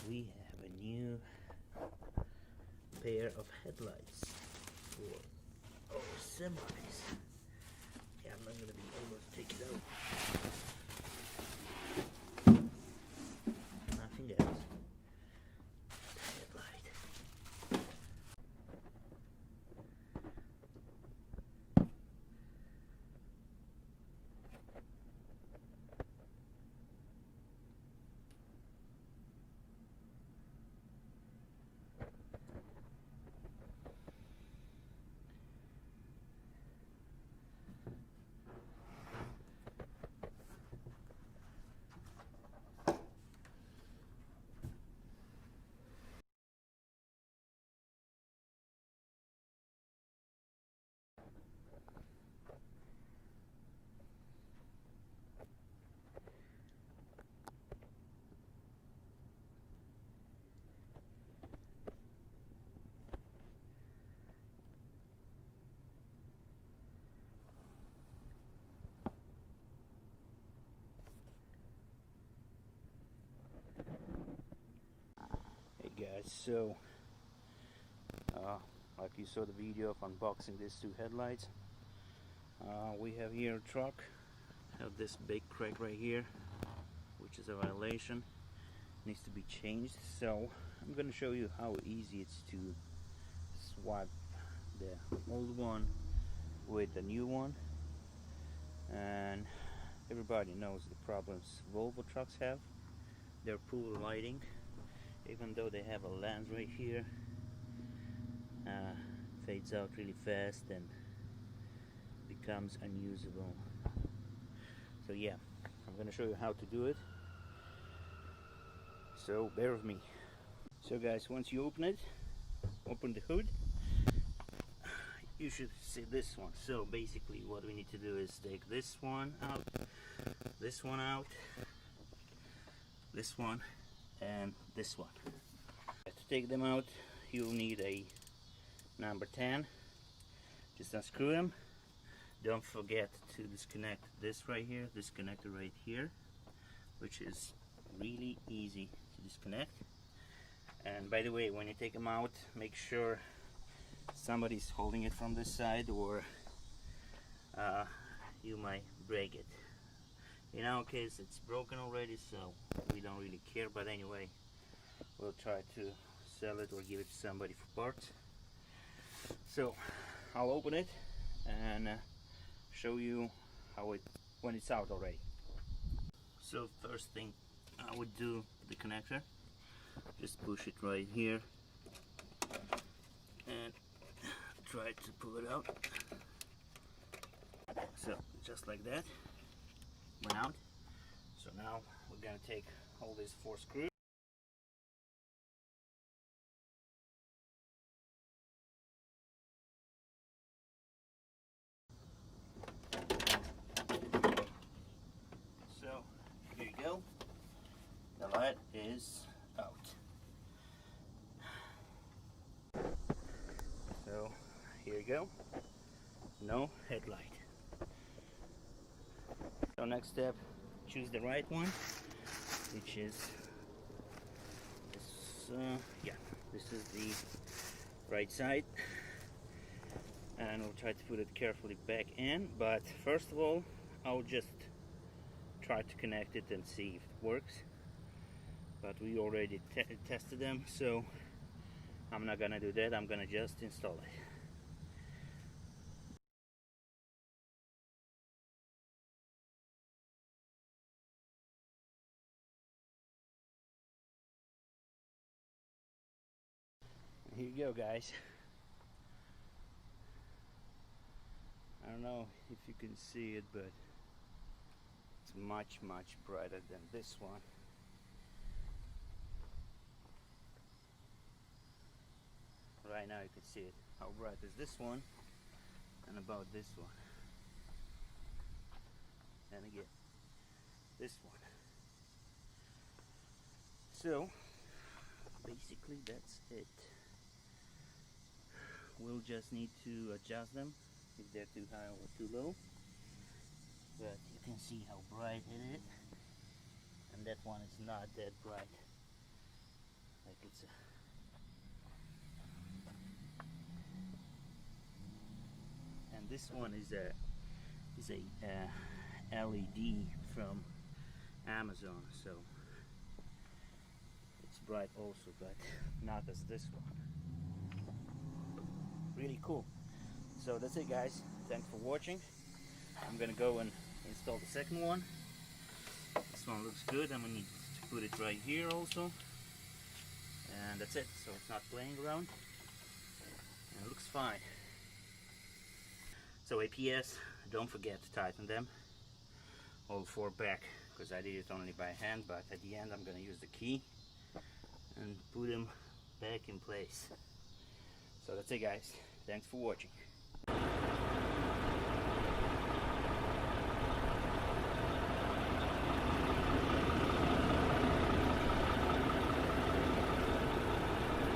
we have a new pair of headlights for our semis. Yeah, I'm not going to be able to take it out. Nothing else. Headlight. Guys, so like you saw the video of unboxing these two headlights, we have here a truck, have this big crack right here, which is a violation, needs to be changed. So I'm going to show you how easy it's to swap the old one with the new one. And everybody knows the problems Volvo trucks have, their poor lighting. Even though they have a lens right here, fades out really fast and becomes unusable. So yeah, I'm gonna show you how to do it, so bear with me. So guys, once you open the hood, you should see this one. So basically what we need to do is take this one out, this one out, this one, and this one. To take them out, you'll need a number 10. Just unscrew them. Don't forget to disconnect this right here, this connector right here, which is really easy to disconnect. And by the way, when you take them out, make sure somebody's holding it from this side, or you might break it. In our case, it's broken already, so we don't really care, but anyway, we'll try to sell it or give it to somebody for parts. So I'll open it and show you how when it's out already. So first thing I would do with the connector, just push it right here and try to pull it out. So just like that, went out. So now we're gonna take all these 4 screws. So here you go. The light is out. So here you go. No headlight. So next step, choose the right one, which is this. Yeah, this is the right side, and we'll try to put it carefully back in. But first of all, I'll just try to connect it and see if it works. But we already tested them, so I'm not gonna do that. I'm gonna just install it. Here you go, guys. I don't know if you can see it, but it's much brighter than this one. Right now you can see it. How bright is this one and about this one, and again this one. So basically that's it. We'll just need to adjust them if they're too high or too low, but you can see how bright it is, and that one is not that bright. like it's a and this one is a LED from Amazon, so it's bright also, but not as this one. Really cool. So that's it, guys. Thanks for watching. I'm gonna go and install the second one. This one looks good. I'm gonna need to put it right here also, and that's it. So it's not playing around, and it looks fine. So APS, don't forget to tighten them all four back, because I did it only by hand, but at the end I'm gonna use the key and put them back in place. So that's it, guys. Thanks for watching.